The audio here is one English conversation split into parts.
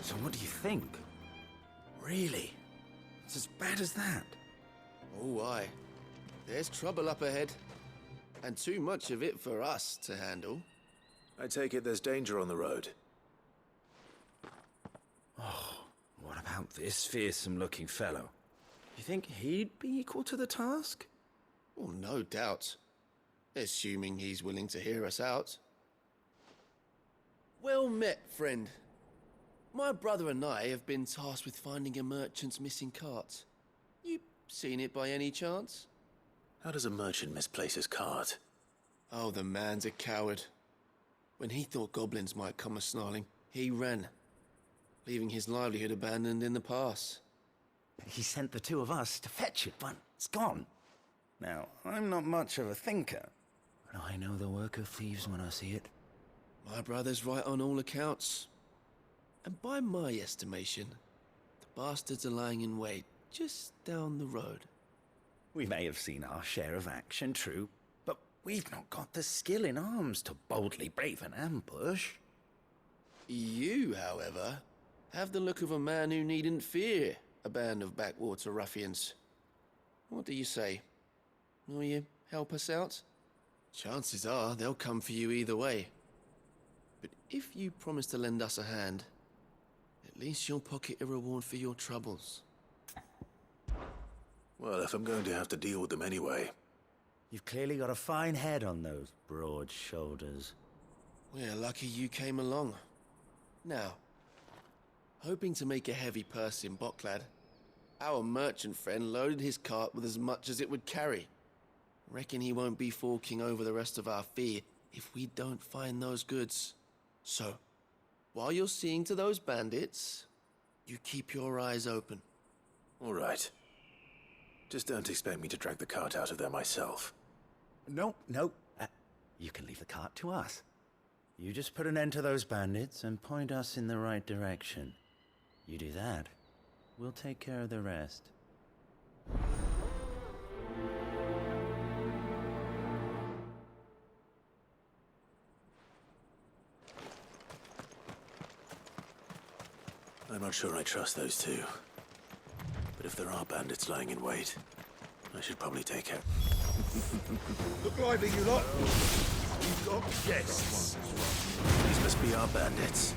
So what do you think? Really? It's as bad as that? Oh, aye. There's trouble up ahead. And too much of it for us to handle. I take it there's danger on the road. Oh, what about this fearsome-looking fellow? You think he'd be equal to the task? Well, no doubt. Assuming he's willing to hear us out. Well met, friend. My brother and I have been tasked with finding a merchant's missing cart. You seen it by any chance? How does a merchant misplace his cart? Oh, the man's a coward. When he thought goblins might come a-snarling, he ran, leaving his livelihood abandoned in the pass. He sent the two of us to fetch it, but it's gone. Now, I'm not much of a thinker, but I know the work of thieves when I see it. My brother's right on all accounts. And by my estimation, the bastards are lying in wait just down the road. We may have seen our share of action, true, but we've not got the skill in arms to boldly brave an ambush. You, however, have the look of a man who needn't fear a band of backwater ruffians. What do you say? Will you help us out? Chances are they'll come for you either way. But if you promise to lend us a hand, at least you'll pocket a reward for your troubles. Well, if I'm going to have to deal with them anyway. You've clearly got a fine head on those broad shoulders. We're lucky you came along. Now, hoping to make a heavy purse in Bocklad, our merchant friend loaded his cart with as much as it would carry. Reckon he won't be forking over the rest of our fee if we don't find those goods. So, while you're seeing to those bandits, you keep your eyes open. All right. Just don't expect me to drag the cart out of there myself. No. You can leave the cart to us. You just put an end to those bandits and point us in the right direction. You do that, we'll take care of the rest. I'm not sure I trust those two. But if there are bandits lying in wait, I should probably take it. Look lively, you lot! We've got guests! These must be our bandits.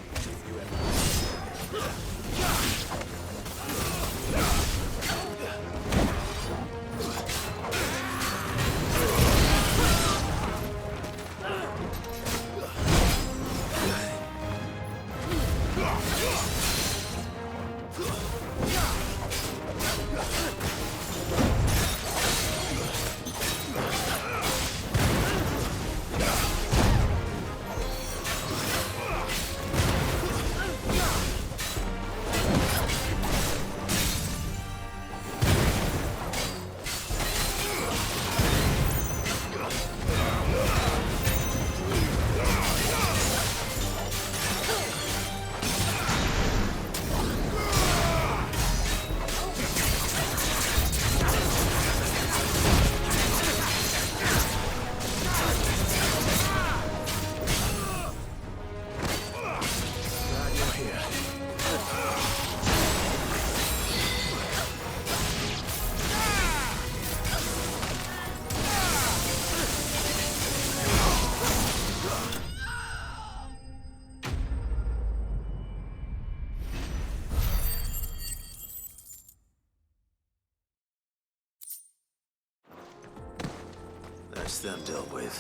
That's them dealt with.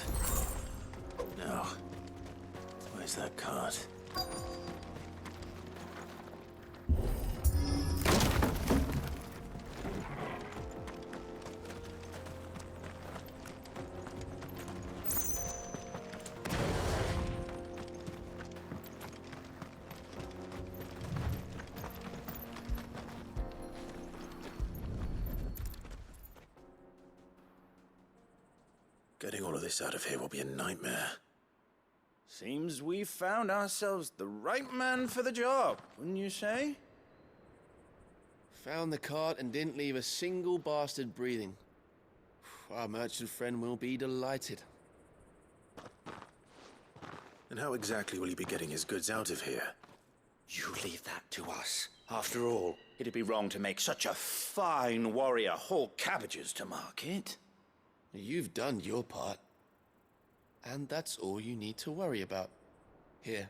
Now, where's that cart? Getting all of this out of here will be a nightmare. Seems we've found ourselves the right man for the job, wouldn't you say? Found the cart and didn't leave a single bastard breathing. Our merchant friend will be delighted. And how exactly will he be getting his goods out of here? You leave that to us. After all, it'd be wrong to make such a fine warrior haul cabbages to market. You've done your part. And that's all you need to worry about. Here.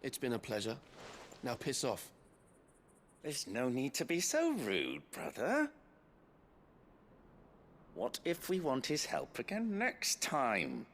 It's been a pleasure. Now piss off. There's no need to be so rude, brother. What if we want his help again next time?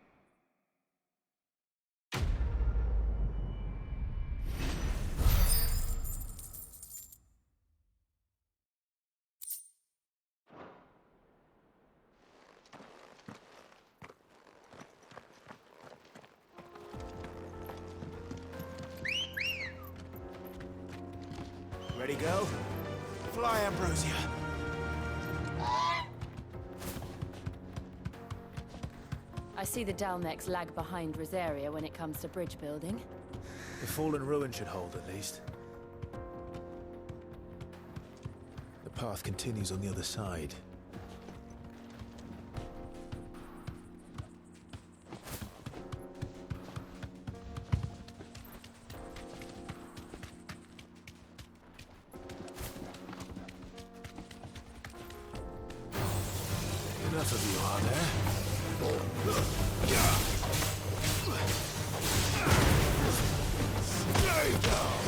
Ready, go? Fly, Ambrosia. I see the Dalmex lag behind Rosaria when it comes to bridge building. The fallen ruin should hold, at least. The path continues on the other side. Enough of you, are there? Stay down.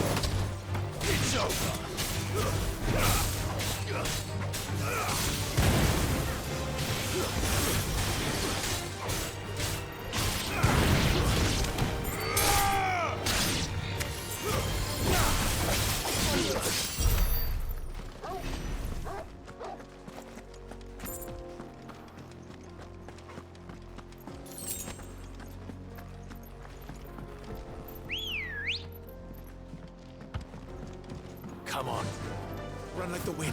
It's over. Come on. Run like the wind.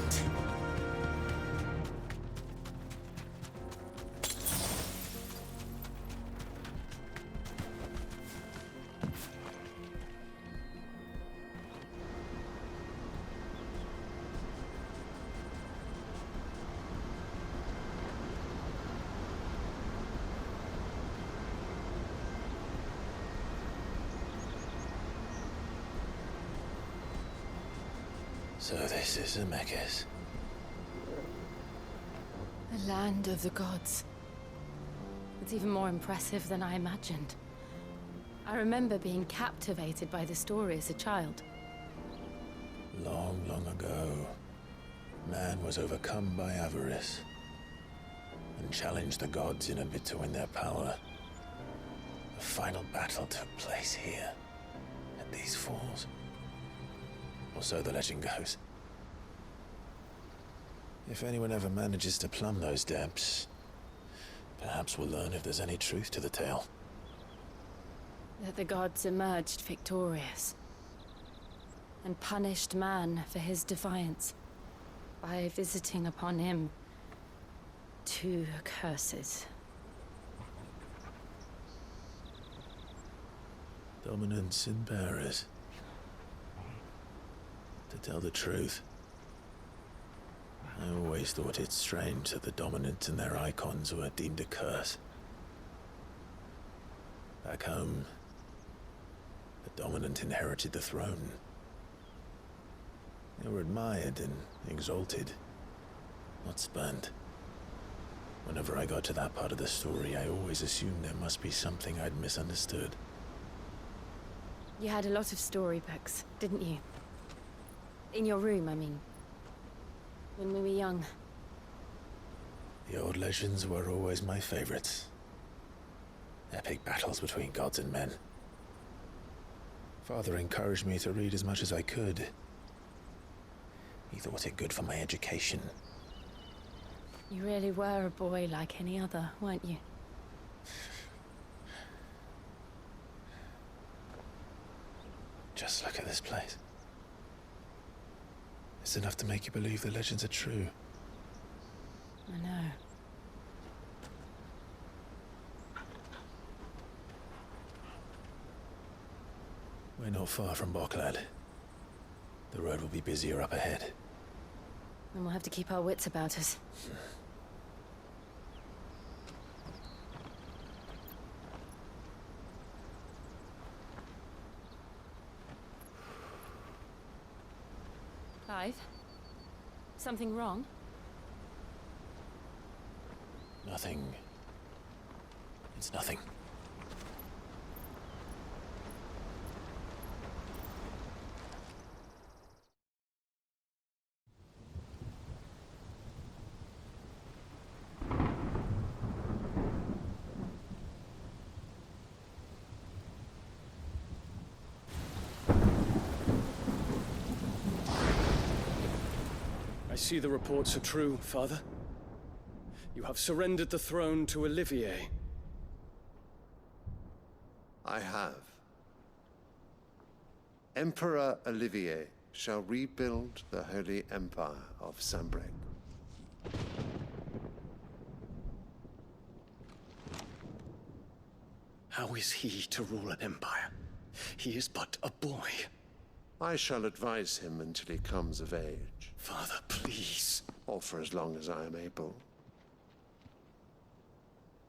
So this is Zemeckis. The land of the gods. It's even more impressive than I imagined. I remember being captivated by the story as a child. Long, long ago, man was overcome by avarice and challenged the gods in a bid to win their power. The final battle took place here, at these falls. Or so the legend goes. If anyone ever manages to plumb those depths, perhaps we'll learn if there's any truth to the tale. That the gods emerged victorious and punished man for his defiance by visiting upon him 2 curses. Dominance and bearers. To tell the truth, I always thought it strange that the dominant and their icons were deemed a curse. Back home, the dominant inherited the throne. They were admired and exalted, not spurned. Whenever I got to that part of the story, I always assumed there must be something I'd misunderstood. You had a lot of storybooks, didn't you? In your room, I mean. When we were young. The old legends were always my favorites. Epic battles between gods and men. Father encouraged me to read as much as I could. He thought it good for my education. You really were a boy like any other, weren't you? Just look at this place. It's enough to make you believe the legends are true. I know. We're not far from Boklad. The road will be busier up ahead. And we'll have to keep our wits about us. Scythe? Something wrong? Nothing. It's nothing. I see the reports are true, Father. You have surrendered the throne to Olivier. I have. Emperor Olivier shall rebuild the Holy Empire of Sanbreque. How is he to rule an empire? He is but a boy. I shall advise him until he comes of age, Father, please. or for as long as I am able.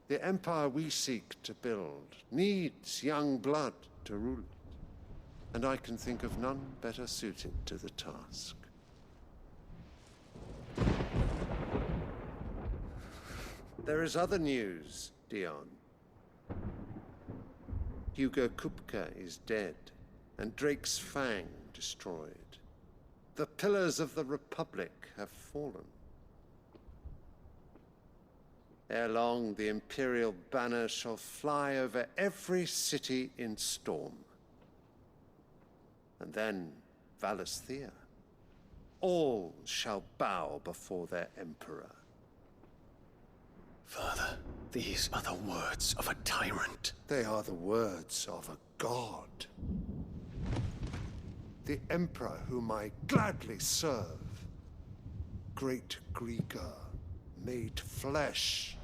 The empire we seek to build needs young blood to rule it, and I can think of none better suited to the task. There is other news, Dion. Hugo Kupka is dead, and Drake's Fang destroyed. The pillars of the Republic have fallen. Ere long, the Imperial banner shall fly over every city in Storm. And then Valisthea. All shall bow before their Emperor. Father, these are the words of a tyrant. They are the words of a god. The Emperor whom I gladly serve. Great Greager, made flesh.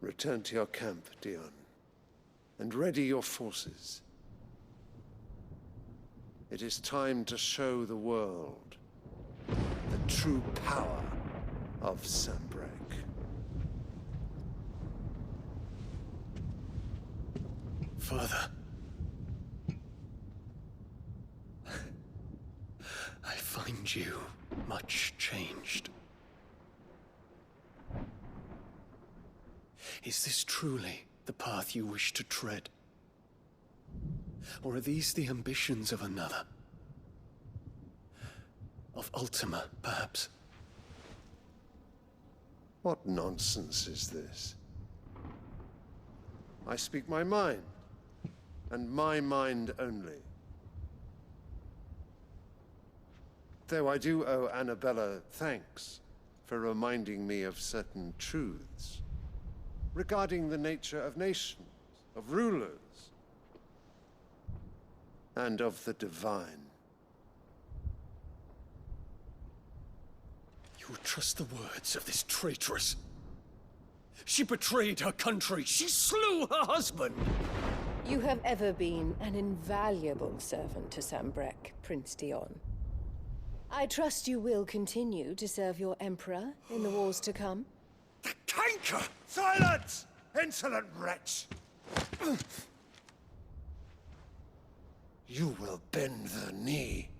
Return to your camp, Dion, and ready your forces. It is time to show the world the true power of Sanbreque. Father. I find you much changed. Is this truly the path you wish to tread? Or are these the ambitions of another? Of Ultima, perhaps? What nonsense is this? I speak my mind, and my mind only. Though I do owe Annabella thanks for reminding me of certain truths regarding the nature of nations, of rulers, and of the divine. You would trust the words of this traitress? She betrayed her country. She slew her husband. You have ever been an invaluable servant to Sanbreque, Prince Dion. I trust you will continue to serve your Emperor in the wars to come. The canker! Silence! Insolent wretch! You will bend the knee.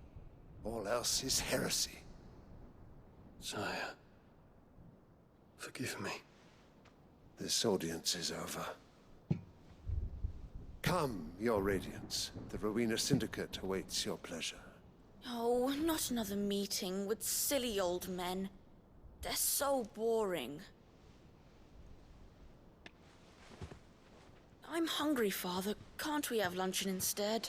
All else is heresy. Sire, forgive me. This audience is over. Come, your Radiance. The Rowena Syndicate awaits your pleasure. Oh, not another meeting with silly old men. They're so boring. I'm hungry, Father. Can't we have luncheon instead?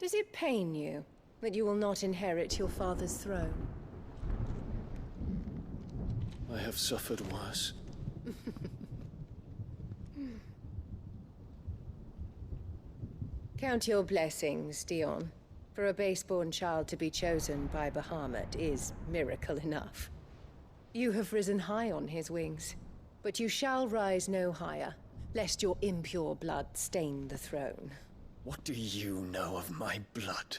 Does it pain you that you will not inherit your father's throne? I have suffered worse. Count your blessings, Dion. For a base-born child to be chosen by Bahamut is miracle enough. You have risen high on his wings, but you shall rise no higher, lest your impure blood stain the throne. What do you know of my blood?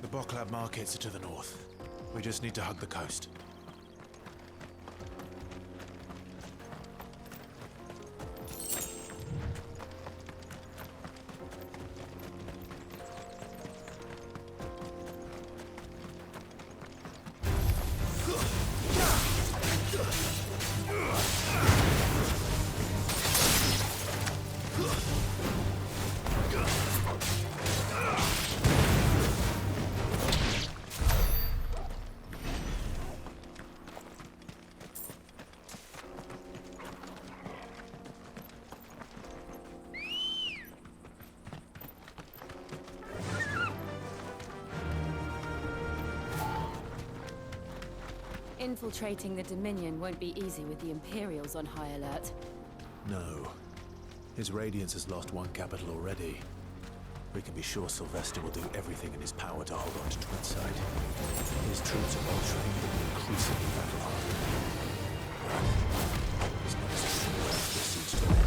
The Boklab markets are to the north. We just need to hug the coast. Infiltrating the Dominion won't be easy with the Imperials on high alert. No. His Radiance has lost one capital already. We can be sure Sylvester will do everything in his power to hold on to Twinside. His troops are well trained and increasingly battle-hardened. But he's not so sure after the siege to end.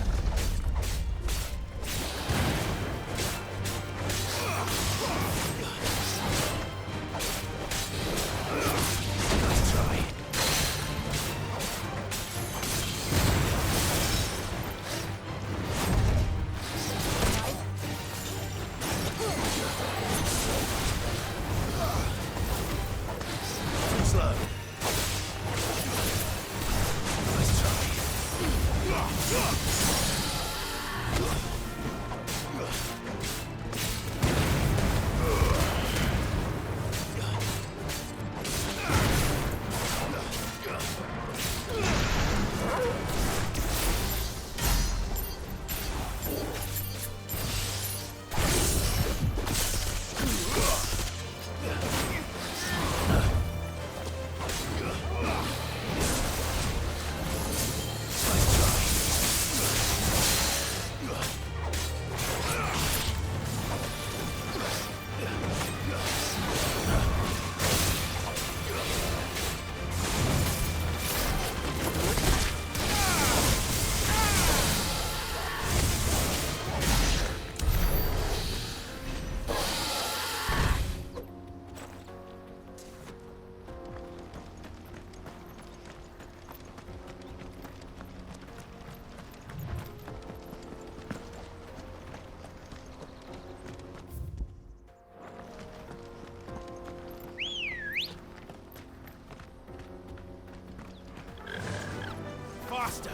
Faster!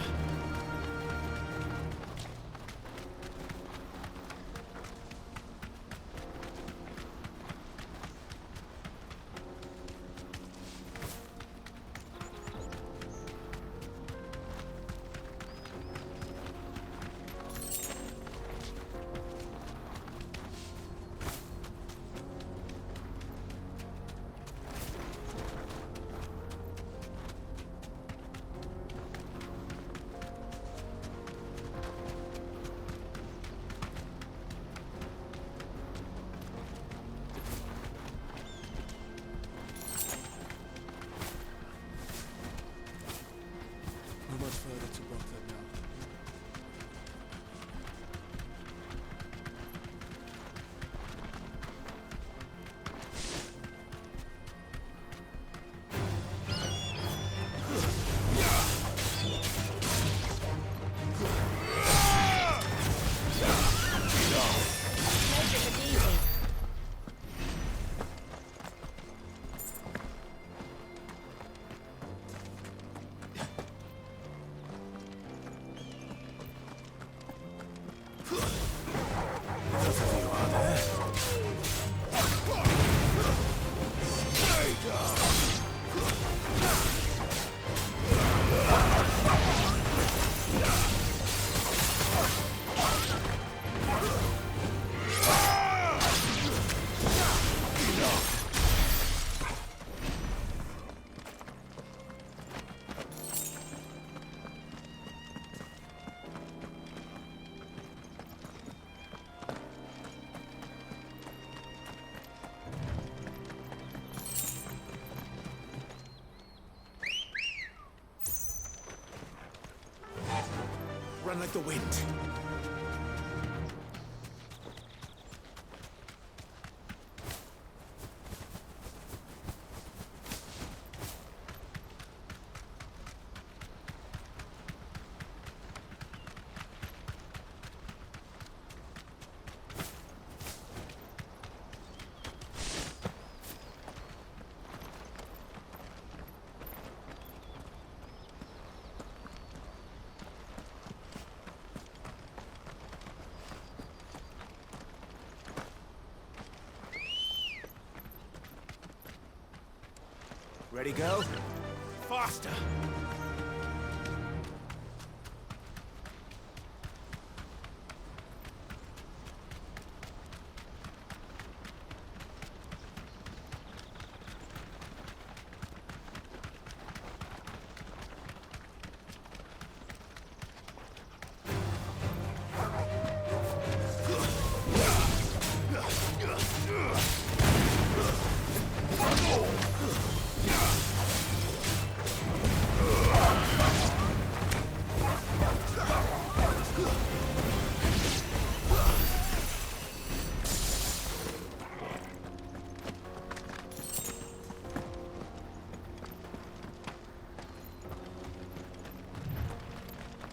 run like the wind. Ready, go? Faster!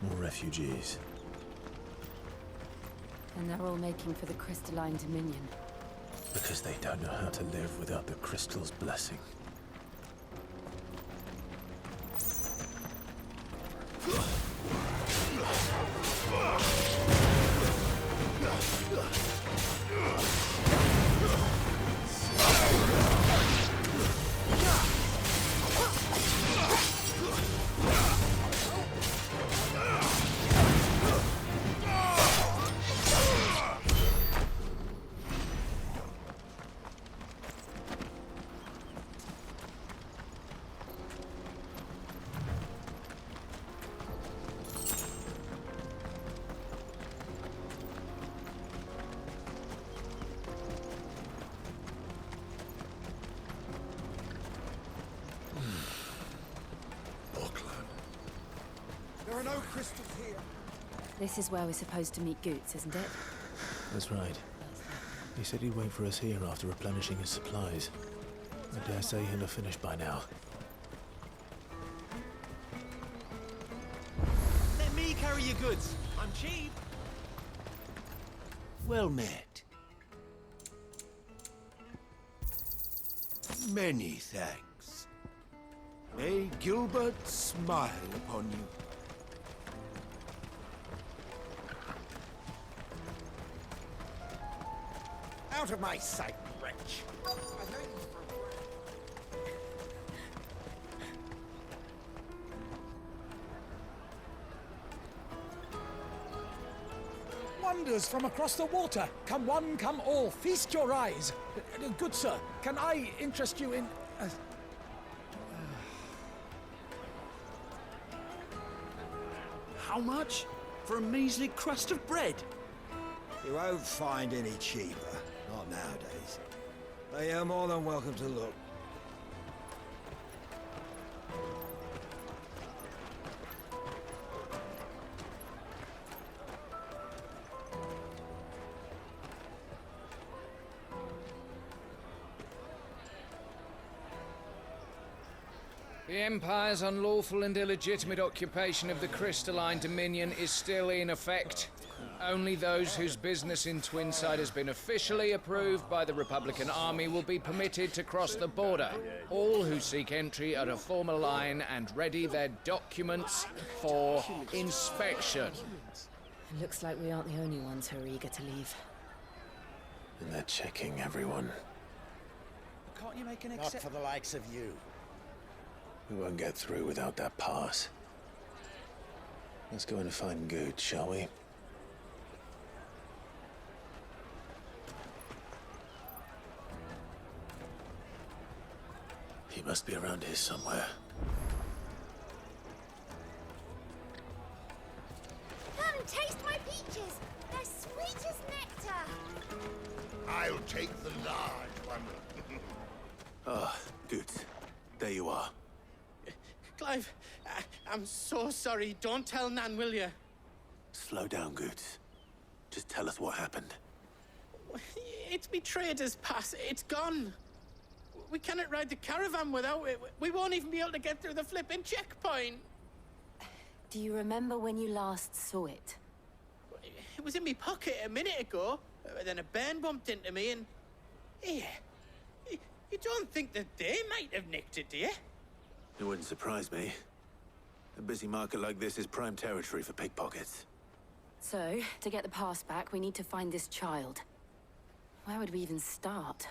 More refugees. And they're all making for the crystalline dominion. Because they don't know how to live without the crystal's blessing. There are no crystals here. This is where we're supposed to meet Goots, isn't it? That's right. He said he'd wait for us here after replenishing his supplies. I dare say he'll have finished by now. Let me carry your goods. I'm cheap. Well met. Many thanks. May Gilbert smile upon you. Out of my sight, wretch. Wonders from across the water. Come one, come all. Feast your eyes. Good sir, can I interest you in... How much? For a measly crust of bread? You won't find any cheaper. Not nowadays. But you're more than welcome to look. The Empire's unlawful and illegitimate occupation of the crystalline dominion is still in effect. Only those whose business in Twinside has been officially approved by the Republican Army will be permitted to cross the border. All who seek entry are to form a line and ready their documents for inspection. It looks like we aren't the only ones who are eager to leave. And they're checking everyone. Can't you make an Not for the likes of you. We won't get through without that pass. Let's go in and find Good, shall we? He must be around here somewhere. Come taste my peaches. They're sweet as nectar. I'll take the large one. Ah, Good. There you are. Clive, I'm so sorry. Don't tell Nan, will you? Slow down, Goots. Just tell us what happened. It's me trader's pass. It's gone. We cannot ride the caravan without it. We won't even be able to get through the flipping checkpoint. Do you remember when you last saw it? It was in my pocket a minute ago. Then a bairn bumped into me and... Here. You don't think that they might have nicked it, do you? It wouldn't surprise me. A busy market like this is prime territory for pickpockets. So, to get the pass back, we need to find this child. Where would we even start?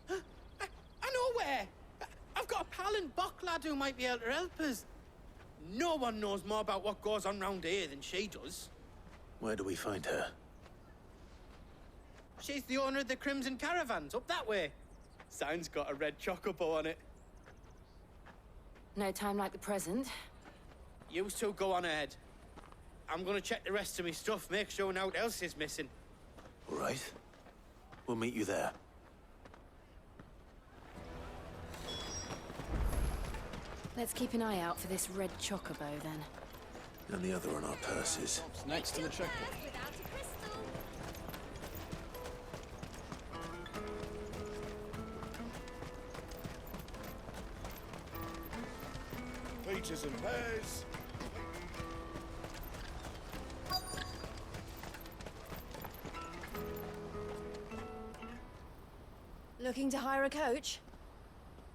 I know where! I've got a pal in Bocklad who might be able to help us. No one knows more about what goes on round here than she does. Where do we find her? She's the owner of the Crimson Caravans, up that way. Sign's got a red chocobo on it. No time like the present. You two go on ahead. I'm gonna check the rest of my stuff, make sure naught else is missing. All right. We'll meet you there. Let's keep an eye out for this red chocobo, then. And the other on our purses. Next to the checkpoint. Features and pairs. Looking to hire a coach?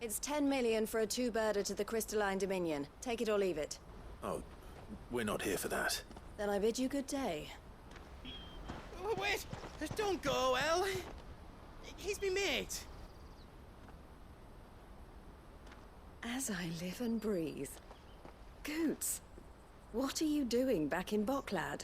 It's 10 million for a two-birder to the Crystalline Dominion. Take it or leave it. Oh, we're not here for that. Then I bid you good day. Oh, wait! Don't go, El. He's me mate. As I live and breathe. Goots, what are you doing back in Bocklad?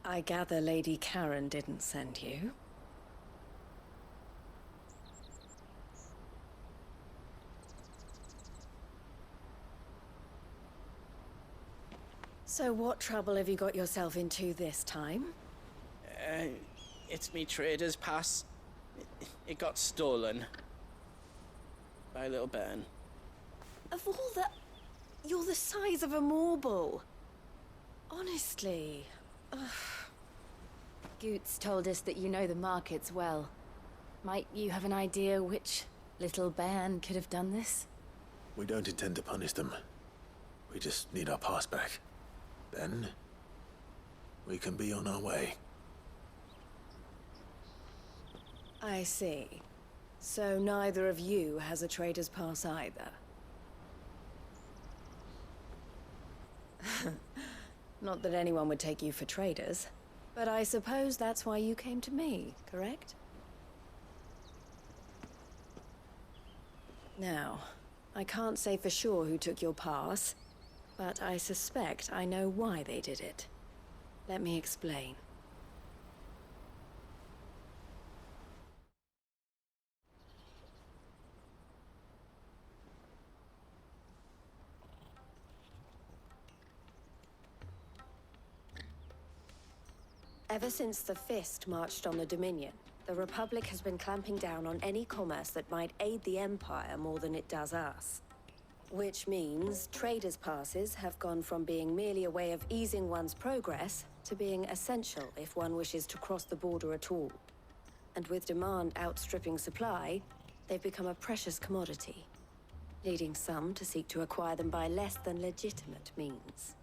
I gather Lady Karen didn't send you. So what trouble have you got yourself into this time? It's me trader's pass. It got stolen. By a little bairn. Of all the... You're the size of a marble. Honestly. Ugh. Goots told us that you know the markets well. Might you have an idea which little bairn could have done this? We don't intend to punish them. We just need our pass back. Then, we can be on our way. I see. So neither of you has a trader's pass either. Not that anyone would take you for traders, but I suppose that's why you came to me, correct? Now, I can't say for sure who took your pass, but I suspect I know why they did it. Let me explain. Ever since the Fist marched on the Dominion, the Republic has been clamping down on any commerce that might aid the Empire more than it does us. Which means traders' passes have gone from being merely a way of easing one's progress to being essential if one wishes to cross the border at all. And with demand outstripping supply, they've become a precious commodity, leading some to seek to acquire them by less than legitimate means.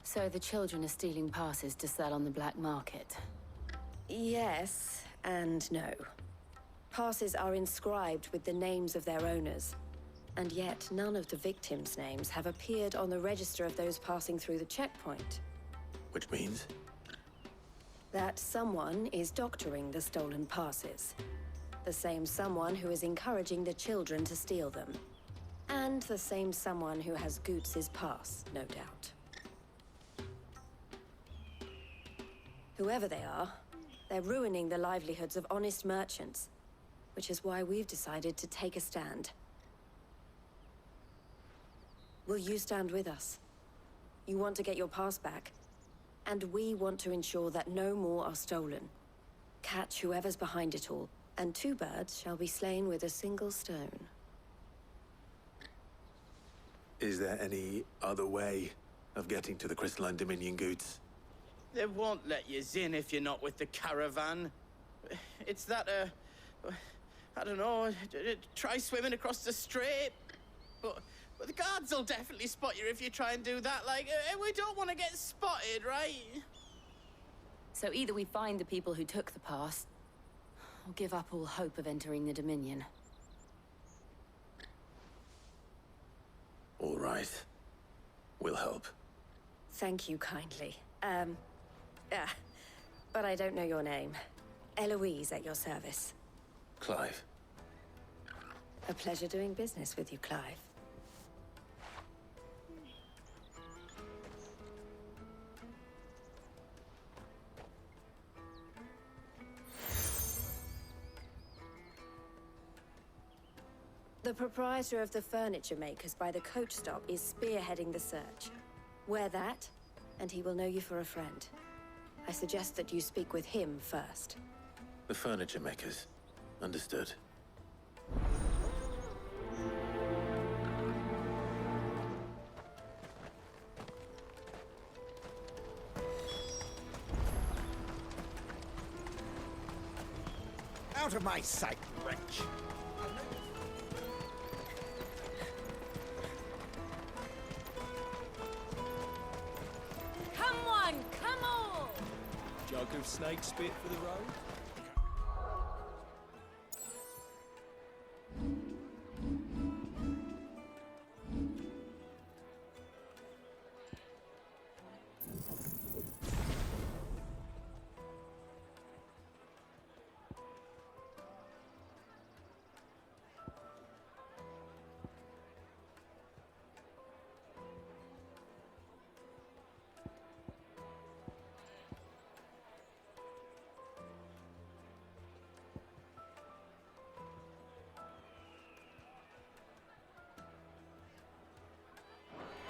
So the children are stealing passes to sell on the black market? Yes and no. Passes are inscribed with the names of their owners, and yet none of the victims' names have appeared on the register of those passing through the checkpoint. Which means? That someone is doctoring the stolen passes. The same someone who is encouraging the children to steal them. And the same someone who has Goots' pass, no doubt. Whoever they are, they're ruining the livelihoods of honest merchants, which is why we've decided to take a stand. Will you stand with us? You want to get your pass back, and we want to ensure that no more are stolen. Catch whoever's behind it all, And 2 birds shall be slain with a single stone. Is there any other way of getting to the Crystalline Dominion goods? They won't let you in if you're not with the caravan. It's that, I don't know, try swimming across the strait. But the guards will definitely spot you if you try and do that. Like, we don't want to get spotted, right? So either we find the people who took the pass, or give up all hope of entering the Dominion. All right. We'll help. Thank you kindly. But I don't know your name. Eloise at your service. Clive. A pleasure doing business with you, Clive. The proprietor of the furniture makers by the coach stop is spearheading the search. Wear that, and he will know you for a friend. I suggest that you speak with him first. The furniture makers. Understood. Out of my sight, wretch! Come on, come on! Jug of snake spit for the road?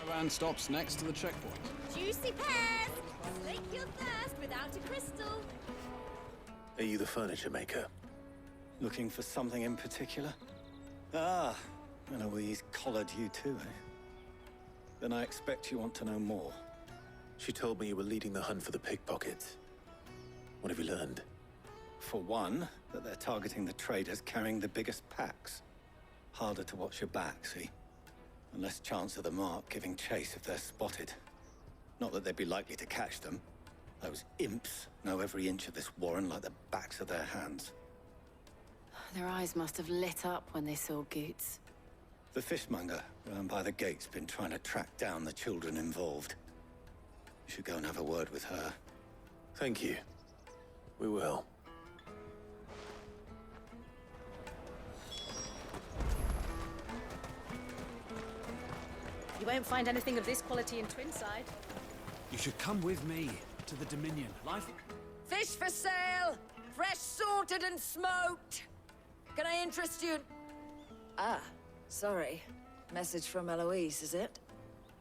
Caravan stops next to the checkpoint. Juicy pears! Slake your thirst without a crystal. Are you the furniture maker? Looking for something in particular? Ah, Eloise collared you too, eh? Then I expect you want to know more. She told me you were leading the hunt for the pickpockets. What have you learned? For one, that they're targeting the traders carrying the biggest packs. Harder to watch your back, see? And less chance of the mark giving chase if they're spotted. Not that they'd be likely to catch them. Those imps know every inch of this warren like the backs of their hands. Their eyes must have lit up when they saw Goots. The fishmonger round by the gate's been trying to track down the children involved. You should go and have a word with her. Thank you. We will. You won't find anything of this quality in Twinside. You should come with me to the Dominion. Life... Fish for sale! Fresh salted and smoked! Can I interest you? Ah, sorry. Message from Eloise, is it?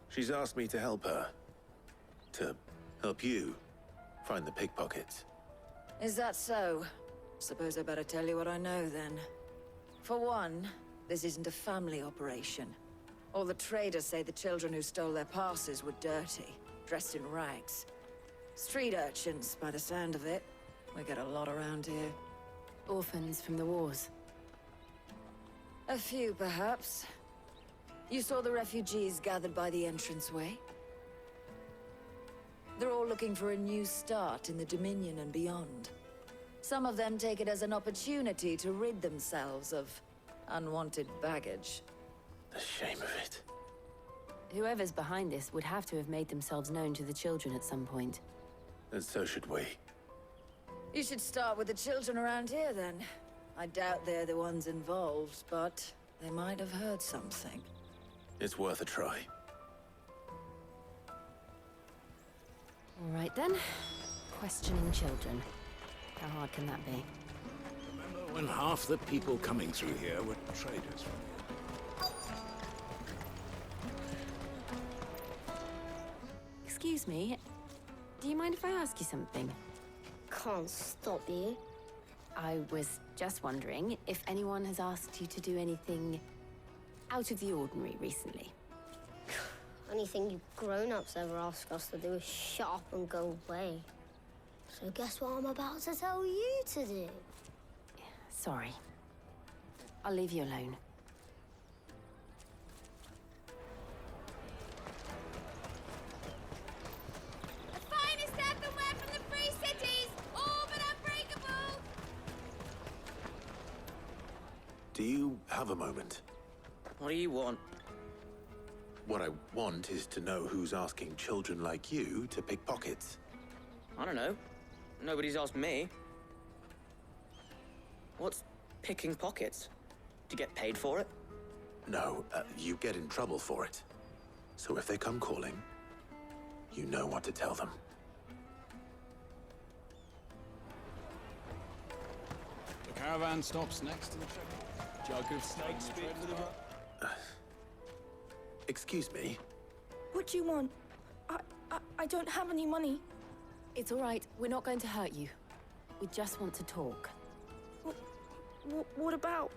She's asked me to help her. To help you find the pickpockets. Is that so? Suppose I better tell you what I know, then. For one, this isn't a family operation. All the traders say the children who stole their passes were dirty, dressed in rags. Street urchins, by the sound of it. We get a lot around here. Orphans from the wars. A few, perhaps. You saw the refugees gathered by the entranceway? They're all looking for a new start in the Dominion and beyond. Some of them take it as an opportunity to rid themselves of unwanted baggage. The shame of it. Whoever's behind this would have to have made themselves known to the children at some point. And so should we. You should start with the children around here, then. I doubt they're the ones involved, but they might have heard something. It's worth a try. All right, then. Questioning children. How hard can that be? Remember when half the people coming through here were traders from here? Excuse me. Do you mind if I ask you something? Can't stop you. I was just wondering if anyone has asked you to do anything out of the ordinary recently. Anything you grown-ups ever ask us to do is shut up and go away. So guess what I'm about to tell you to do? Sorry. I'll leave you alone. The finest earthenware from the Free Cities! All but unbreakable! Do you have a moment? What do you want? What I want is to know who's asking children like you to pick pockets. I don't know. Nobody's asked me. What's picking pockets? Do you get paid for it? No, you get in trouble for it. So if they come calling, you know what to tell them. The caravan stops next to the check. Jug of steak speak for the... Excuse me? What do you want? I don't have any money. It's all right. We're not going to hurt you. We just want to talk. What about?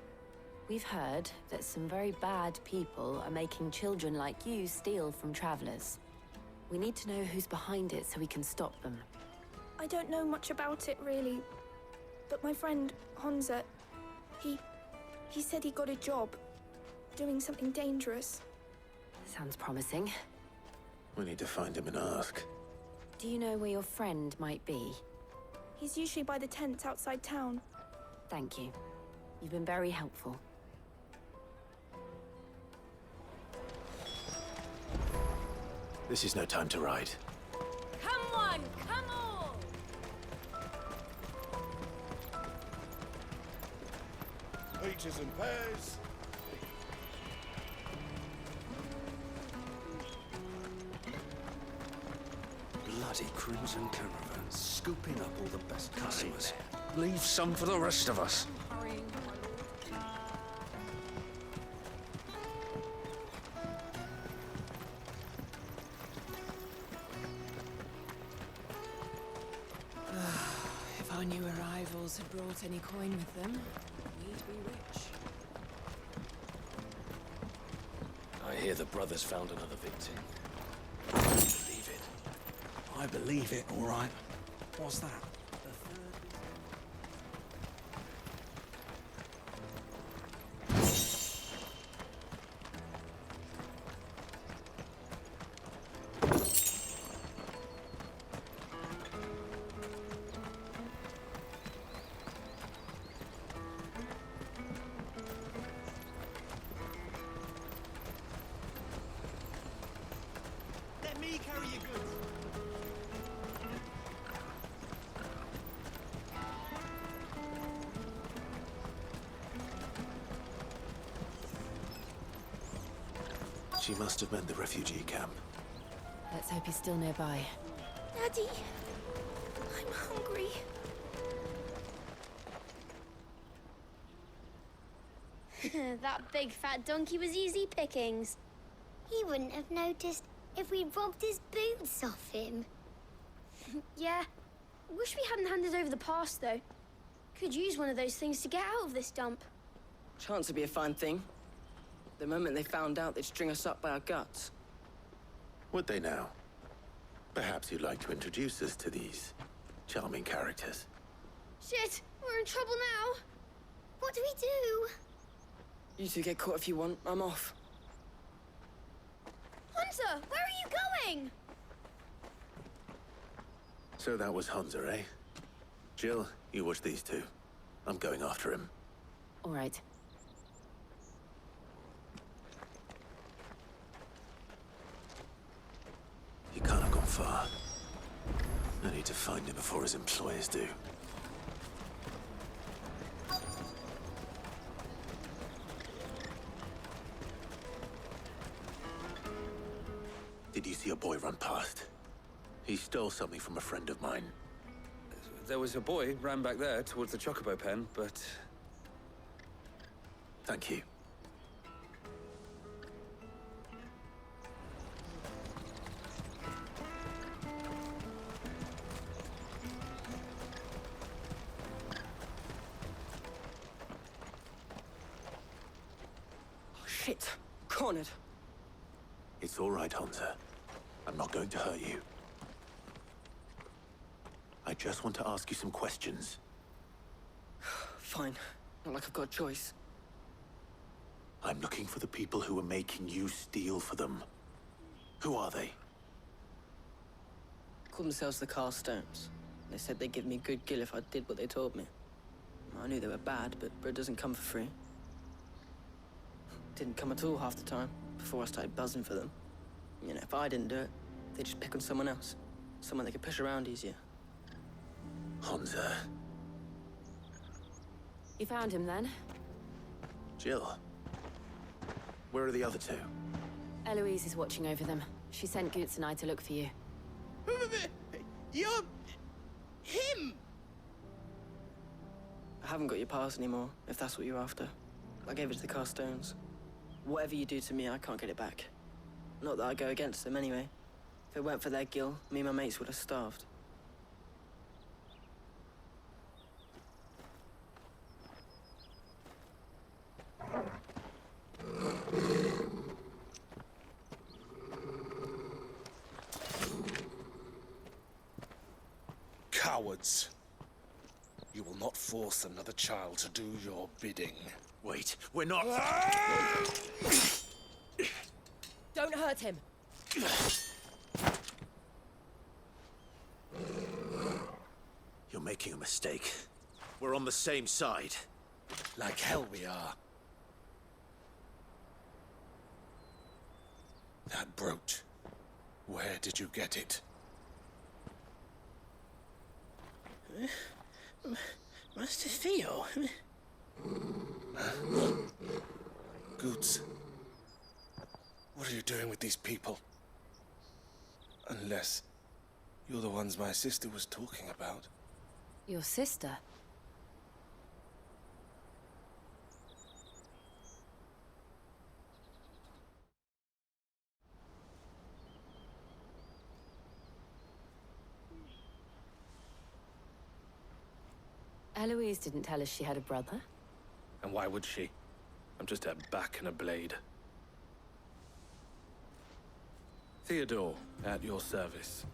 We've heard that some very bad people are making children like you steal from travelers. We need to know who's behind it so we can stop them. I don't know much about it, really. But my friend, Honza, he said he got a job doing something dangerous. Sounds promising. We need to find him and ask. Do you know where your friend might be? He's usually by the tents outside town. Thank you. You've been very helpful. This is no time to ride. Come on, come on! Peaches and pears. Bloody Crimson Caravan, scooping up all the best customers. Leave some for the rest of us. If our new arrivals had brought any coin with them, we'd be rich. I hear the brothers found another victim. I believe it, all right. What's that? Let me carry your goods. She must have meant the refugee camp. Let's hope he's still nearby. Daddy, I'm hungry. That big fat donkey was easy pickings. He wouldn't have noticed if we'd robbed his boots off him. Yeah. Wish we hadn't handed over the pass, though. Could use one of those things to get out of this dump. Chance would be a fine thing. The moment they found out, they'd string us up by our guts. Would they now? Perhaps you'd like to introduce us to these charming characters. Shit, we're in trouble now. What do we do? You two get caught if you want. I'm off. Hunter, where are you going? So that was Hunza, eh? Jill, you watch these two. I'm going after him. All right. He can't have gone far. I need to find him before his employers do. Did you see a boy run past? He stole something from a friend of mine. There was a boy ran back there towards the Chocobo pen, but... Thank you. Shit. Cornered. It's all right, Hansa. I'm not going to hurt you. I just want to ask you some questions. Fine. Not like I've got a choice. I'm looking for the people who are making you steal for them. Who are they? Call themselves the Carstones. They said they'd give me good gill if I did what they told me. I knew they were bad, but bread doesn't come for free. Didn't come at all half the time, before I started buzzing for them. You know, if I didn't do it, they'd just pick on someone else. Someone they could push around easier. Hansa. You found him then? Jill. Where are the other two? Eloise is watching over them. She sent Goots and I to look for you. You're... him! I haven't got your pass anymore, if that's what you're after. I gave it to the Carstones. Whatever you do to me, I can't get it back. Not that I go against them anyway. If it weren't for their gill, me and my mates would have starved. Cowards. You will not force another child to do your bidding. Wait, we're not... Don't hurt him. You're making a mistake. We're on the same side. Like hell we are. That brooch. Where did you get it? Master Theo? Goots. What are you doing with these people? Unless you're the ones my sister was talking about. Your sister? Eloise didn't tell us she had a brother. And why would she? I'm just her back and a blade. Theodore, at your service.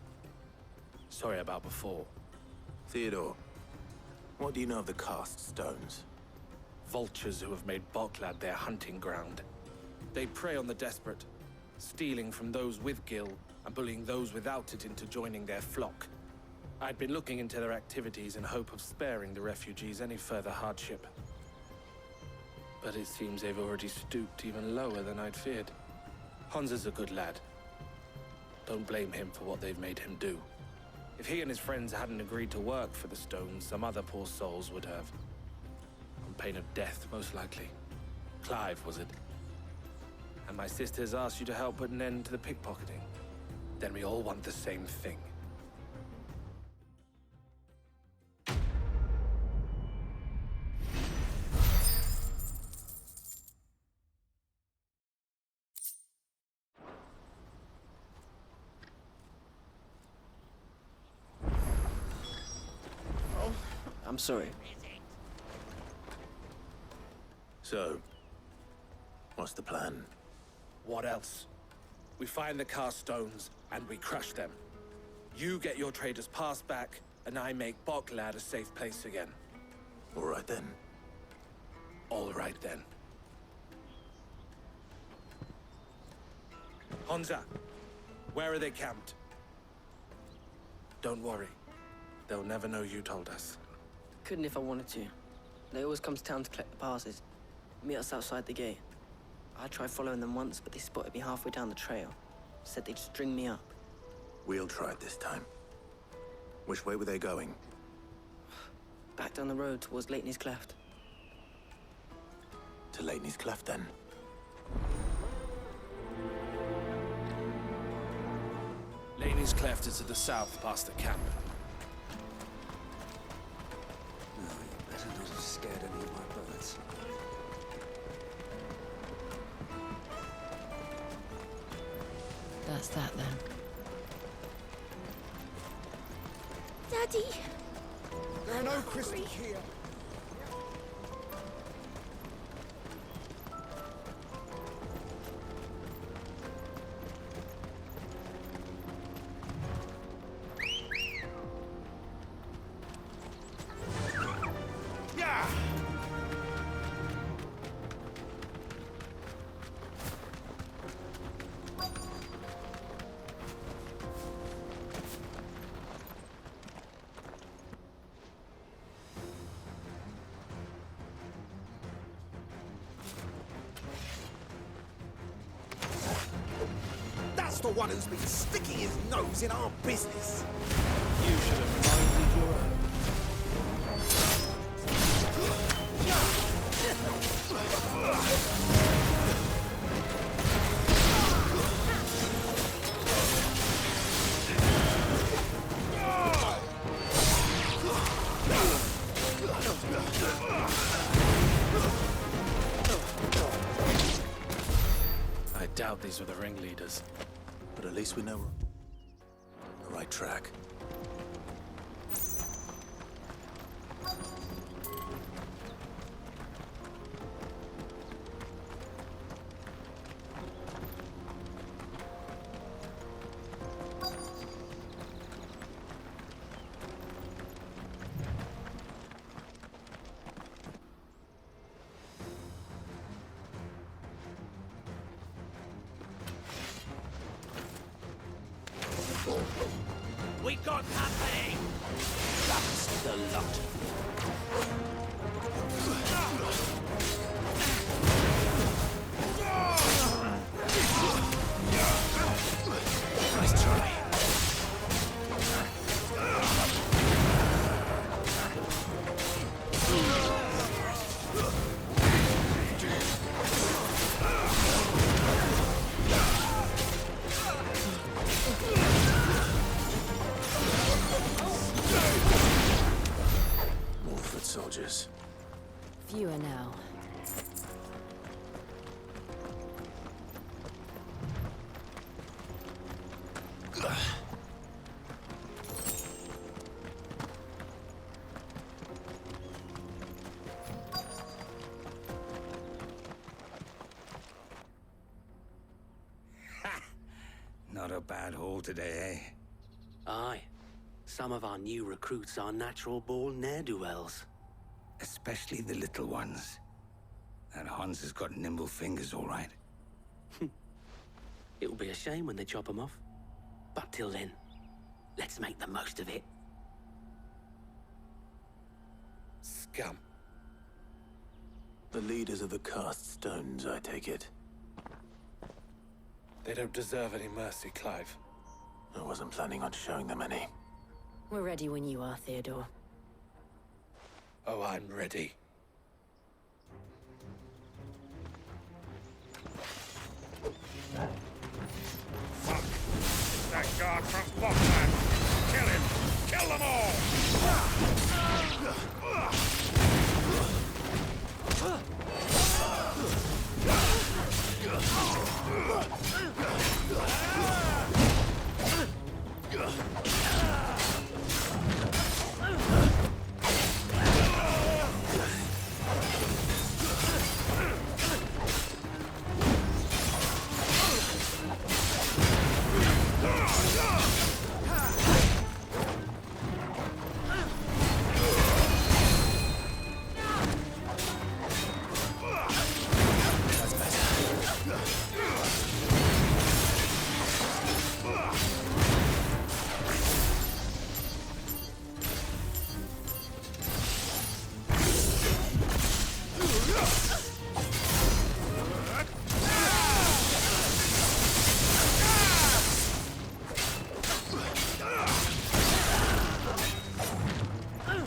Sorry about before. Theodore, what do you know of the Cast Stones? Vultures who have made Boklad their hunting ground. They prey on the desperate, stealing from those with gil and bullying those without it into joining their flock. I'd been looking into their activities in hope of sparing the refugees any further hardship. But it seems they've already stooped even lower than I'd feared. Hansa's a good lad. Don't blame him for what they've made him do. If he and his friends hadn't agreed to work for the Stones, some other poor souls would have. On pain of death, most likely. Clive, was it? And my sisters asked you to help put an end to the pickpocketing. Then we all want the same thing. I'm sorry. So, what's the plan? What else? We find the Carstones, and we crush them. You get your trader's pass back, and I make Boklad a safe place again. All right then. All right then. Hansa, where are they camped? Don't worry. They'll never know you told us. Couldn't if I wanted to. They always come to town to collect the passes. Meet us outside the gate. I tried following them once, but they spotted me halfway down the trail. Said they'd string me up. We'll try it this time. Which way were they going? Back down the road towards Leitney's Cleft. To Leitney's Cleft, then? Leitney's Cleft is to the south, past the camp. No, you better not have scared any of my bullets. That's that then. Daddy! There are no crystals here. the one who's been sticking his nose in our business. You should have minded your own. I doubt these were the ringleaders. But at least we know we're on the right track. We got company! That's the lot. Nice try. More foot soldiers. Fewer now. Not a bad haul today, eh? Aye. Some of our new recruits are natural-born ne'er-do-wells. Especially the little ones. That Hans has got nimble fingers, all right. It'll be a shame when they chop them off. But till then, let's make the most of it. Scum. The leaders of the cast stones, I take it. They don't deserve any mercy, Clive. I wasn't planning on showing them any. We're ready when you are, Theodore. Oh, I'm ready. Fuck! That guard from Botland! Kill him! Kill them all!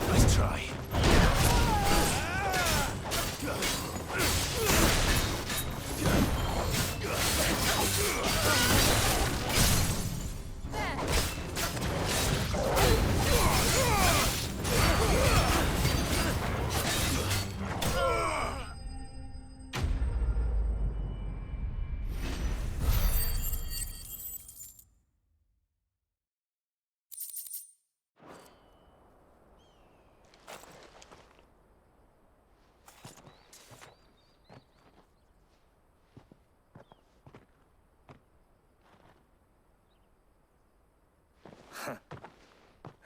Nice try.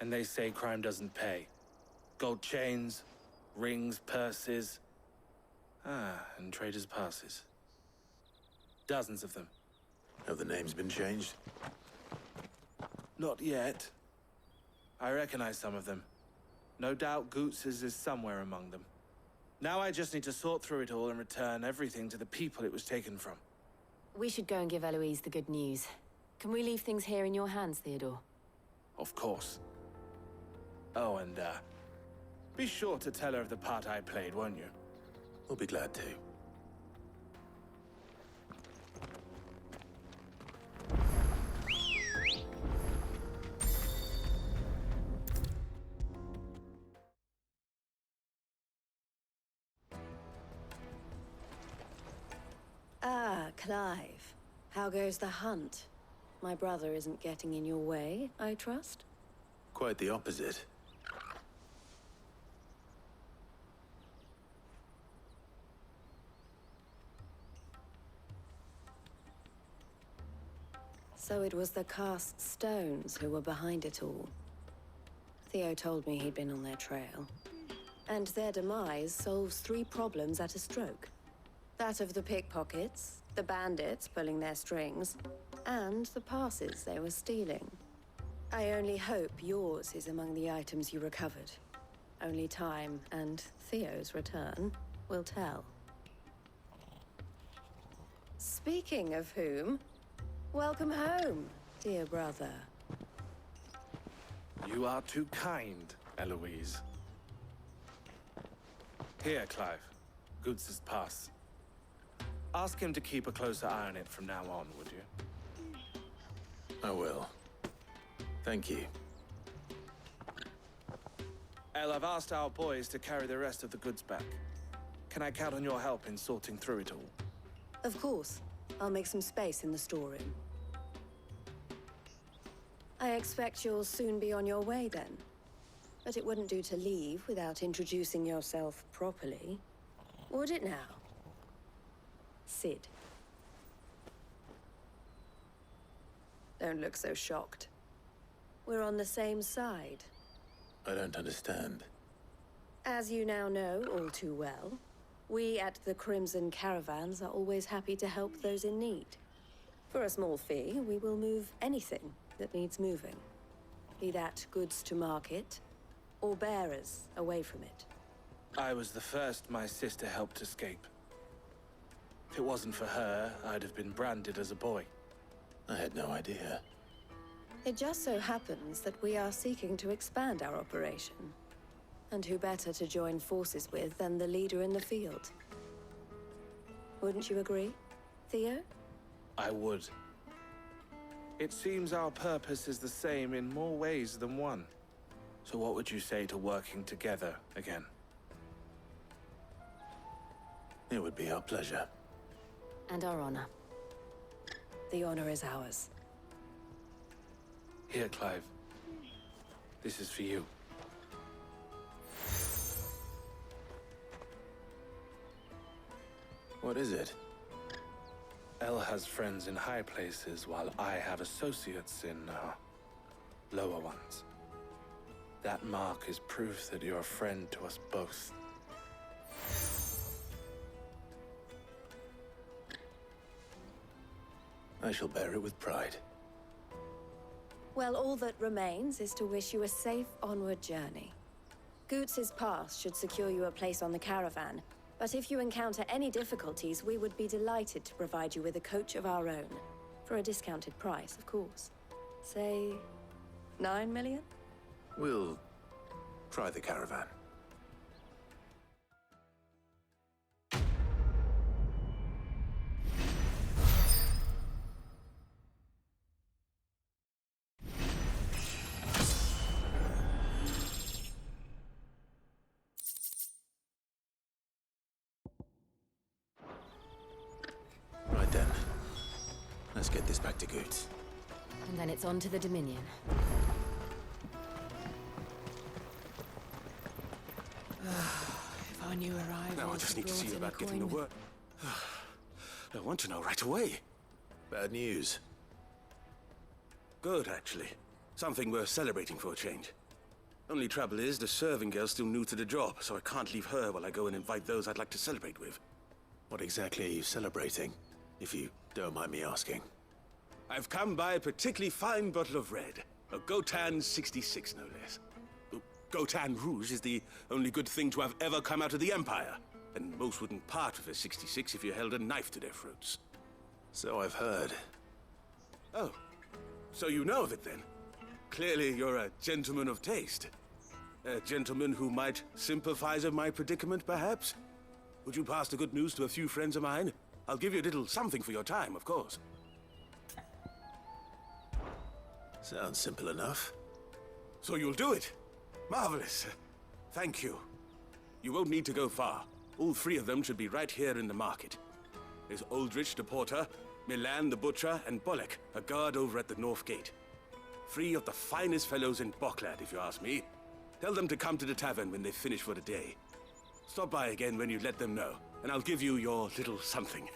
And they say crime doesn't pay. Gold chains, rings, purses. And traders' passes. Dozens of them. Have the names been changed? Not yet. I recognize some of them. No doubt Goots's is somewhere among them. Now I just need to sort through it all and return everything to the people it was taken from. We should go and give Eloise the good news. Can we leave things here in your hands, Theodore? Of course. Oh, and, be sure to tell her of the part I played, won't you? We'll be glad to. Ah, Clive. How goes the hunt? My brother isn't getting in your way, I trust? Quite the opposite. So it was the cast stones who were behind it all. Theo told me he'd been on their trail. And their demise solves 3 problems at a stroke. That of the pickpockets, the bandits pulling their strings, and the passes they were stealing. I only hope yours is among the items you recovered. Only time and Theo's return will tell. Speaking of whom, welcome home, dear brother. You are too kind, Eloise. Here, Clive. Goods' pass. Ask him to keep a closer eye on it from now on, would you? I will. Thank you. El, I've asked our boys to carry the rest of the goods back. Can I count on your help in sorting through it all? Of course. I'll make some space in the storeroom. I expect you'll soon be on your way then. But it wouldn't do to leave without introducing yourself properly. Would it now? Sid. Don't look so shocked. We're on the same side. I don't understand. As you now know all too well, we at the Crimson Caravans are always happy to help those in need. For a small fee, we will move anything that needs moving. Be that goods to market, or bearers away from it. I was the first my sister helped escape. If it wasn't for her, I'd have been branded as a boy. I had no idea. It just so happens that we are seeking to expand our operation. And who better to join forces with than the leader in the field? Wouldn't you agree, Theo? I would. It seems our purpose is the same in more ways than one. So what would you say to working together again? It would be our pleasure. And our honor. The honor is ours. Here, Clive. This is for you. What is it? El has friends in high places, while I have associates in, lower ones. That mark is proof that you're a friend to us both. I shall bear it with pride. Well, all that remains is to wish you a safe onward journey. Goots' pass should secure you a place on the caravan, but if you encounter any difficulties, we would be delighted to provide you with a coach of our own. For a discounted price, of course. Say, 9 million? We'll try the caravan. Right then. Let's get this back to Goots. And then it's on to the Dominion. If I knew arrivals Now I just need to brought see any about getting coin the with- work. I want to know right away. Bad news. Good, actually. Something worth celebrating for a change. Only trouble is, the serving girl's still new to the job, so I can't leave her while I go and invite those I'd like to celebrate with. What exactly are you celebrating, if you don't mind me asking? I've come by a particularly fine bottle of red. A Gotan 66, no less. Gotan Rouge is the only good thing to have ever come out of the Empire. And most wouldn't part with a 66 if you held a knife to their throats. So I've heard. Oh, So you know of it then? Clearly you're a gentleman of taste. A gentleman who might sympathize with my predicament, perhaps? Would you pass the good news to a few friends of mine? I'll give you a little something for your time, of course. Sounds simple enough. So you'll do it? Marvelous. Thank you. You won't need to go far. All three of them should be right here in the market. There's Aldrich the porter, Milan the butcher, and Bollock, a guard over at the north gate. Three of the finest fellows in Boklad, if you ask me. Tell them to come to the tavern when they've finished for the day. Stop by again when you let them know, and I'll give you your little something.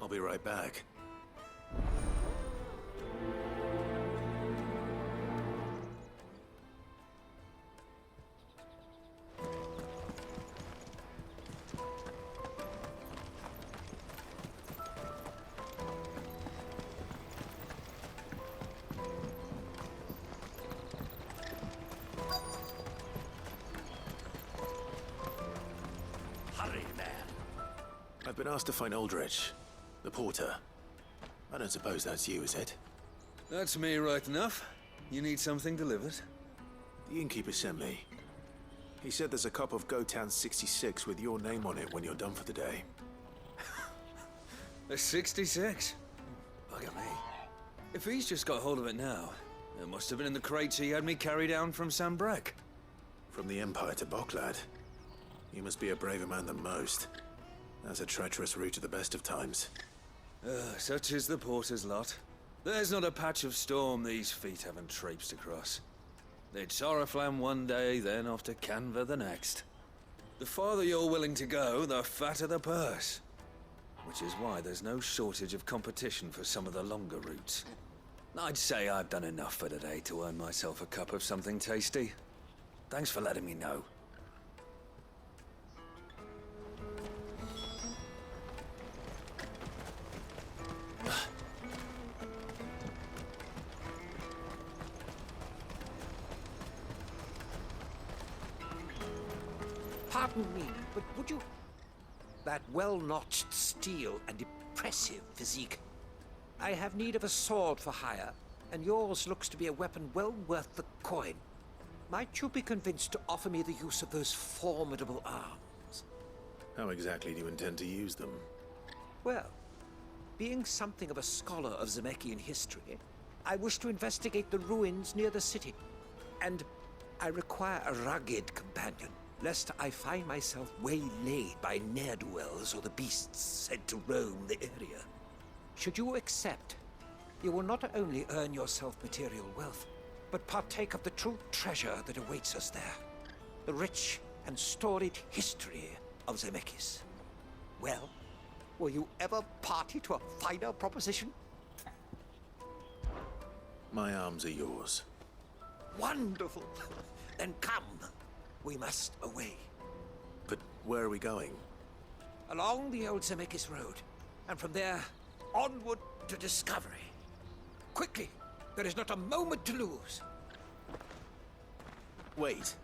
I'll be right back. I've been asked to find Aldrich, the porter. I don't suppose that's you, is it? That's me right enough. You need something delivered? The innkeeper sent me. He said there's a cup of Gotan 66 with your name on it when you're done for the day. A 66? Bugger me. If he's just got hold of it now, it must have been in the crates he had me carry down from Sambrek. From the Empire to Boklad. You must be a braver man than most. That's a treacherous route at the best of times. Such is the porter's lot. There's not a patch of storm these feet haven't traipsed across. It's Oriflamme one day, then off to Canva the next. The farther you're willing to go, the fatter the purse. Which is why there's no shortage of competition for some of the longer routes. I'd say I've done enough for today to earn myself a cup of something tasty. Thanks for letting me know. Pardon me, but would you... That well-notched steel and impressive physique. I have need of a sword for hire, and yours looks to be a weapon well worth the coin. Might you be convinced to offer me the use of those formidable arms? How exactly do you intend to use them? Well, being something of a scholar of Zemeckis history, I wish to investigate the ruins near the city. And I require a rugged companion, lest I find myself waylaid by ne'er-do-wells or the beasts said to roam the area. Should you accept, you will not only earn yourself material wealth, but partake of the true treasure that awaits us there. The rich and storied history of Zemeckis. Well, will you ever party to a finer proposition? My arms are yours. Wonderful! Then come. We must away. But where are we going? Along the old Zemeckis road, and from there, onward to discovery. Quickly! There is not a moment to lose. Wait.